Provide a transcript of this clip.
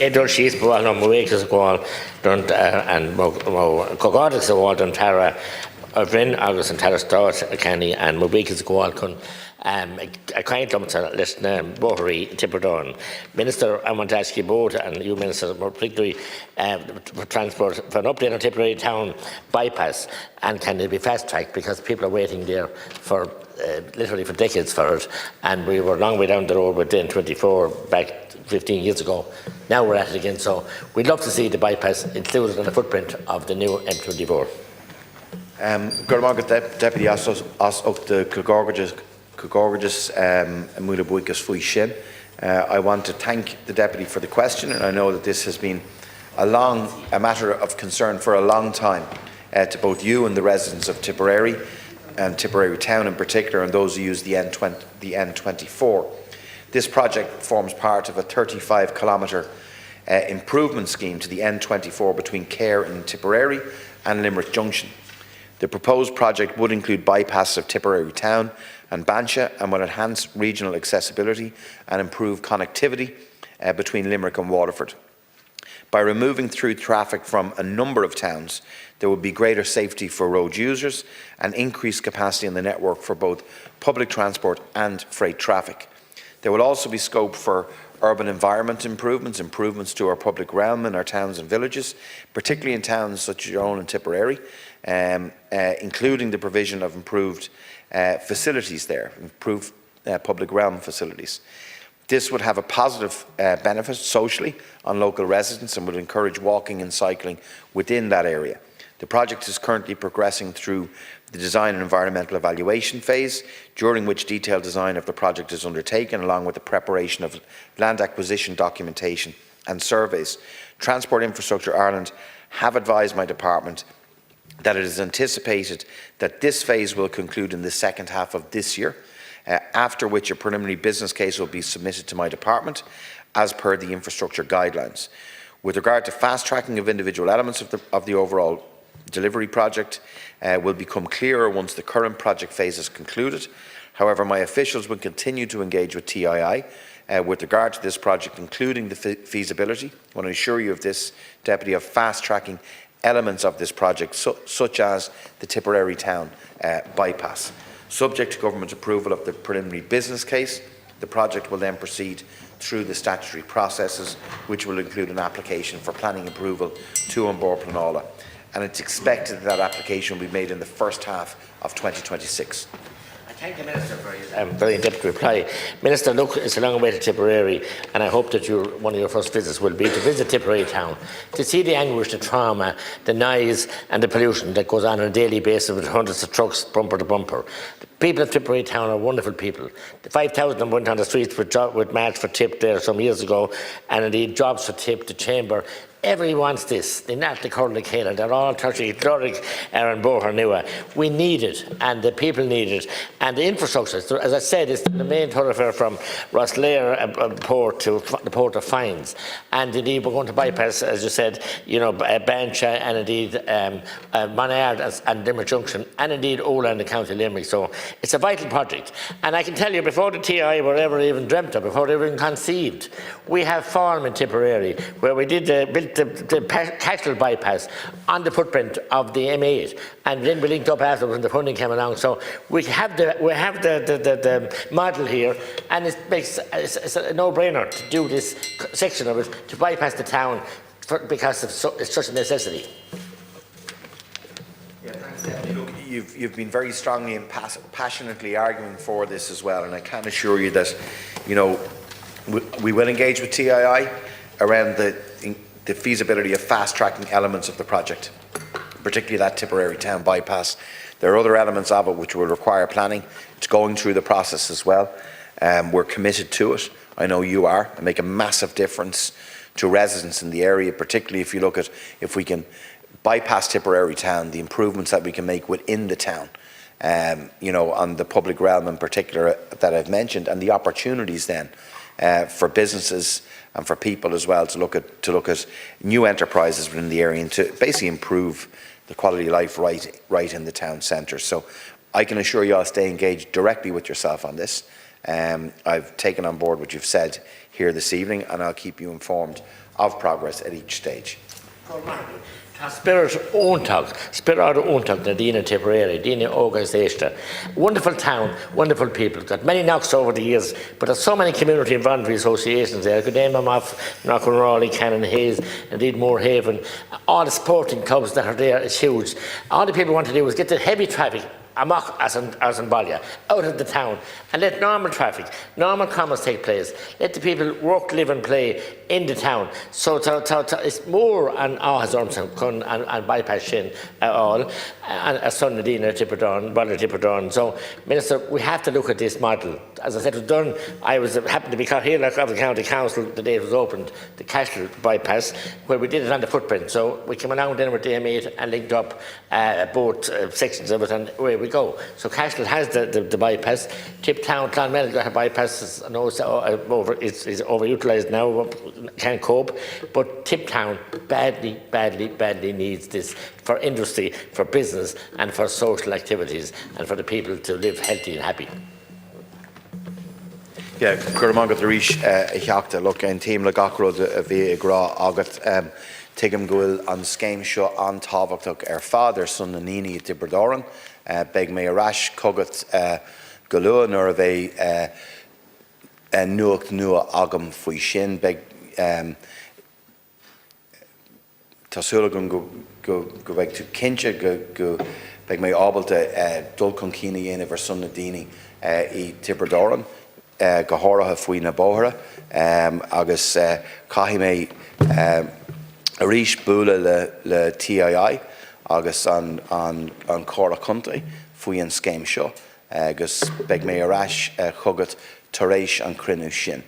Edward Sheets bhfuil nó Oireachtas gháil and Cogádas gháil don Tara a bhrin agus an Tara Stát Kenny and Oireachtas gháil chun a caintlum sa leis na Bóthaí Tipperdown. Minister, I want to ask you both, and you Minister, more particularly for transport, for an update on Tipperary Town bypass, and can it be fast-tracked because people are waiting there for literally for decades for it, and we were a long way down the road with the N24 back 15 years ago. Now we're at it again, so we'd love to see the bypass included in the footprint of the new M24. Deputy Os the Cogorgis Mulabuikas Fui Shin. I want to thank the Deputy for the question, and I know that this has been a matter of concern for a long time to both you and the residents of Tipperary and Tipperary Town in particular, and those who use the N24. This project forms part of a 35-kilometre improvement scheme to the N24 between Cahir and Tipperary and Limerick Junction. The proposed project would include bypass of Tipperary Town and Bansha and will enhance regional accessibility and improve connectivity between Limerick and Waterford. By removing through traffic from a number of towns, there would be greater safety for road users and increased capacity in the network for both public transport and freight traffic. There will also be scope for urban environment improvements to our public realm in our towns and villages, particularly in towns such as your own in Tipperary, including the provision of improved facilities there, improved public realm facilities. This would have a positive benefit socially on local residents and would encourage walking and cycling within that area. The project is currently progressing through the design and environmental evaluation phase, during which detailed design of the project is undertaken, along with the preparation of land acquisition documentation and surveys. Transport Infrastructure Ireland have advised my department that it is anticipated that this phase will conclude in the second half of this year, after which a preliminary business case will be submitted to my department as per the infrastructure guidelines. With regard to fast-tracking of individual elements of the overall delivery project, will become clearer once the current project phase is concluded. However, my officials will continue to engage with TII with regard to this project, including the feasibility. I want to assure you of this, Deputy, of fast-tracking elements of this project, such as the Tipperary Town bypass. Subject to government approval of the preliminary business case, the project will then proceed through the statutory processes, which will include an application for planning approval to An Bord Pleanála. And it's expected that application will be made in the first half of 2026. I thank the Minister for his very in-depth reply. Minister, look, it's a long way to Tipperary, and I hope that one of your first visits will be to visit Tipperary Town, to see the anguish, the trauma, the noise and the pollution that goes on a daily basis with hundreds of trucks bumper to bumper. The people of Tipperary Town are wonderful people. The 5,000 went on the streets with March for Tip there some years ago, and indeed jobs for Tip, the Chamber. Everyone wants this. They're not the Curl Kayla. They're all touchy, Cloric, Aaron Boher, Newa. We need it, and the people need it. And the infrastructure, so as I said, is the main thoroughfare from Rosslare port to the port of Fines. And indeed, we're going to bypass, as you said, Bansha and indeed Monard and Limerick Junction, and indeed Ola and the County Limerick. So it's a vital project. And I can tell you, before the TI were ever even dreamt of, before they were even conceived, we have Farm in Tipperary, where we did built the Cashel bypass on the footprint of the M8, and then we linked up afterwards when the funding came along. So we have the model here, and it's a no-brainer to do this section of it to bypass the town because it's such a necessity. Yeah, thanks, Deputy. Look, you've been very strongly and passionately arguing for this as well, and I can assure you that we will engage with TII around the feasibility of fast-tracking elements of the project, particularly that Tipperary Town bypass. There are other elements of it which will require planning. It's going through the process as well. We're committed to it. I know you are. It'll make a massive difference to residents in the area, particularly if you look at if we can bypass Tipperary Town, the improvements that we can make within the town, on the public realm in particular that I've mentioned, and the opportunities then for businesses and for people as well to look at new enterprises within the area and to basically improve the quality of life right in the town centre. So I can assure you I'll stay engaged directly with yourself on this. I've taken on board what you've said here this evening, and I'll keep you informed of progress at each stage. Spirit Óntag, na Dina Tipperary, Dina Oireachtas. Wonderful town, wonderful people. Got many knocks over the years, but there's so many community and voluntary associations there. I could name them off: Knock'n'Rawley, Cannon Hayes, indeed Moorhaven. All the sporting clubs that are there is huge. All the people want to do is get the heavy traffic amok as in Ballia, out of the town, and let normal traffic, normal commerce take place. Let the people work, live and play in the town. So it's more an áthas and bypass sin all, and a son Nadina Tipperdon, Ballia Tipperdon. So, Minister, we have to look at this model. As I said, it was done. I happened to be here like of the county council the day it was opened, the Cashel bypass, where we did it on the footprint. So we came along then with the M8 and linked up both sections of it, and away we go. So Cashel has the bypass. Tiptown, Clonmel got a bypass. I know it's overutilised now, can't cope. But Tiptown badly needs this for industry, for business, and for social activities, and for the people to live healthy and happy. Yeah, Curamanga Oireachtas, look, and team le gacro a bhí gra agat tigam goil an scéim seo an tábhachtach father son na níní Tipperdoran beg mé rash cogat golua nor a bheith nuacht nua agam faoi sin beg Tásúla go bheith tú cinse go beg mé ábalta dul chun cína dhéanamh son na daoine I Tipperdoran go háirithe faoi na bóithre agus caithfidh mé arís bualadh le TII agus an córa contaí faoi an scéim seo agus beidh mé ar ais chugat tar éis an cruinniú sin.